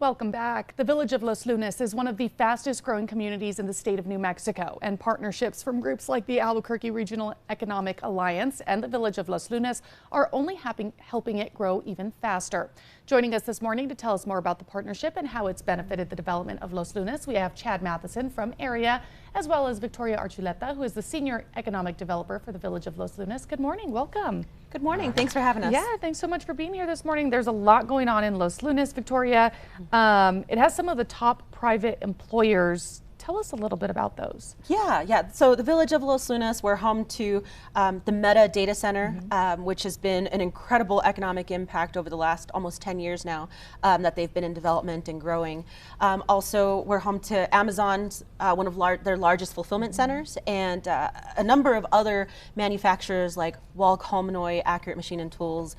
Welcome back. The village of Los Lunas is one of the fastest growing communities in the state of New Mexico, and partnerships from groups like the Albuquerque Regional Economic Alliance and the village of Los Lunas are only helping it grow even faster. Joining us this morning to tell us more about the partnership and how it's benefited the development of Los Lunas, we have Chad Matheson from Area, as well as Victoria Archuleta, who is the Senior Economic Developer for the village of Los Lunas. Good morning. Welcome. Good morning. Thanks for having us. Yeah, thanks so much for being here this morning. There's a lot going on in Los Lunas, Victoria. It has some of the top private employers. Tell us a little bit about those. Yeah. So the village of Los Lunas, we're home to the Meta data center, which has been an incredible economic impact over the last almost 10 years now that they've been in development and growing. Also, we're home to Amazon's, one of their largest fulfillment centers, and a number of other manufacturers like Walk, Hominoy, Accurate Machine and Tools,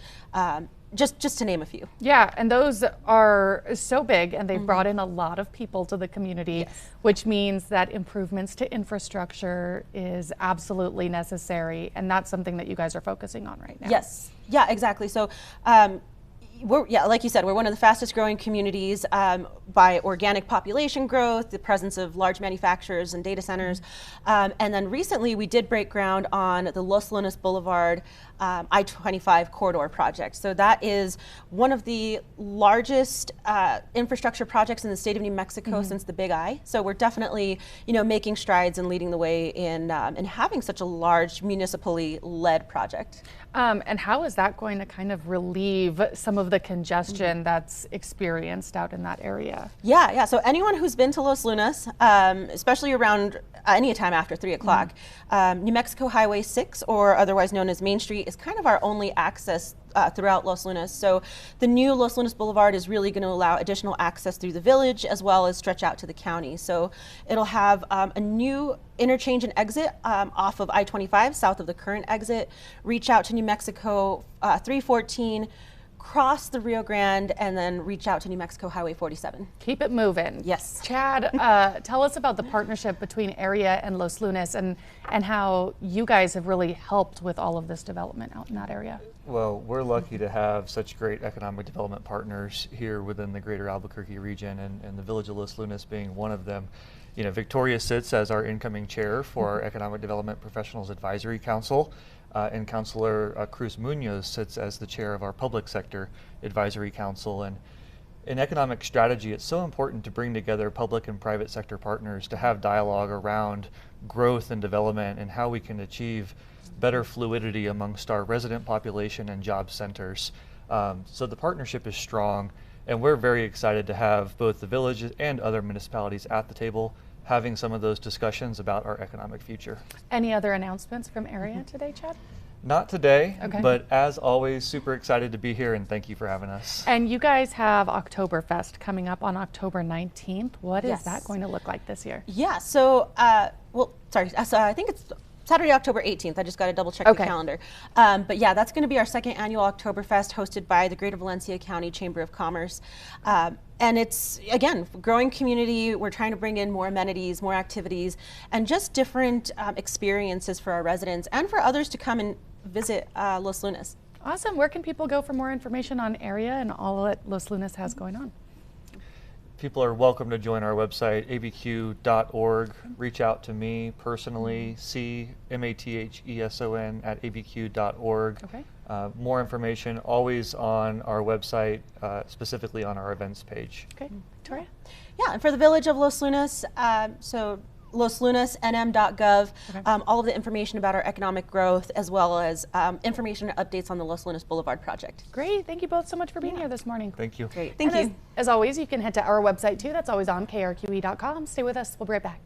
just to name a few. Yeah, and those are so big, and they've brought in a lot of people to the community, which means that improvements to infrastructure is absolutely necessary, and that's something that you guys are focusing on right now. Yes, yeah, exactly. So like you said, we're one of the fastest growing communities by organic population growth, the presence of large manufacturers and data centers. And then recently we did break ground on the Los Lunas Boulevard I-25 corridor project. So that is one of the largest infrastructure projects in the state of New Mexico since the Big I. So we're definitely, making strides and leading the way in having such a large municipally led project. And how is that going to kind of relieve some of the congestion that's experienced out in that area? Yeah. So anyone who's been to Los Lunas, especially around any time after 3 o'clock, New Mexico Highway 6, or otherwise known as Main Street, is kind of our only access throughout Los Lunas. So the new Los Lunas Boulevard is really going to allow additional access through the village as well as stretch out to the county. So it'll have a new interchange and exit off of I-25 south of the current exit, reach out to New Mexico 314, cross the Rio Grande, and then reach out to New Mexico Highway 47. Keep it moving. Yes. Chad, tell us about the partnership between Area and Los Lunas and how you guys have really helped with all of this development out in that area. Well, we're lucky to have such great economic development partners here within the greater Albuquerque region, and the village of Los Lunas being one of them. Victoria sits as our incoming chair for our Economic Development Professionals Advisory Council. And Councilor Cruz Munoz sits as the chair of our Public Sector Advisory Council. And in economic strategy, it's so important to bring together public and private sector partners to have dialogue around growth and development and how we can achieve better fluidity amongst our resident population and job centers. So the partnership is strong, and we're very excited to have both the villages and other municipalities at the table having some of those discussions about our economic future. Any other announcements from Area today, Chad? Not today, okay. But as always, super excited to be here, and thank you for having us. And you guys have Oktoberfest coming up on October 19th. What is that going to look like this year? Yeah, so, I think it's Saturday, October 18th. I just got to double check the calendar. But yeah, that's going to be our second annual Oktoberfest hosted by the Greater Valencia County Chamber of Commerce. And it's, again, growing community. We're trying to bring in more amenities, more activities, and just different experiences for our residents and for others to come and visit Los Lunas. Awesome. Where can people go for more information on Area and all that Los Lunas has going on? People are welcome to join our website, abq.org. Reach out to me personally, cmatheson at abq.org. Okay. More information always on our website, specifically on our events page. Okay, Victoria? Yeah, and for the village of Los Lunas, so loslunasnm.gov, all of the information about our economic growth, as well as information and updates on the Los Lunas Boulevard project. Great, thank you both so much for being here this morning. Thank you. Great, thank you. As always, you can head to our website too. That's always on krqe.com. Stay with us, we'll be right back.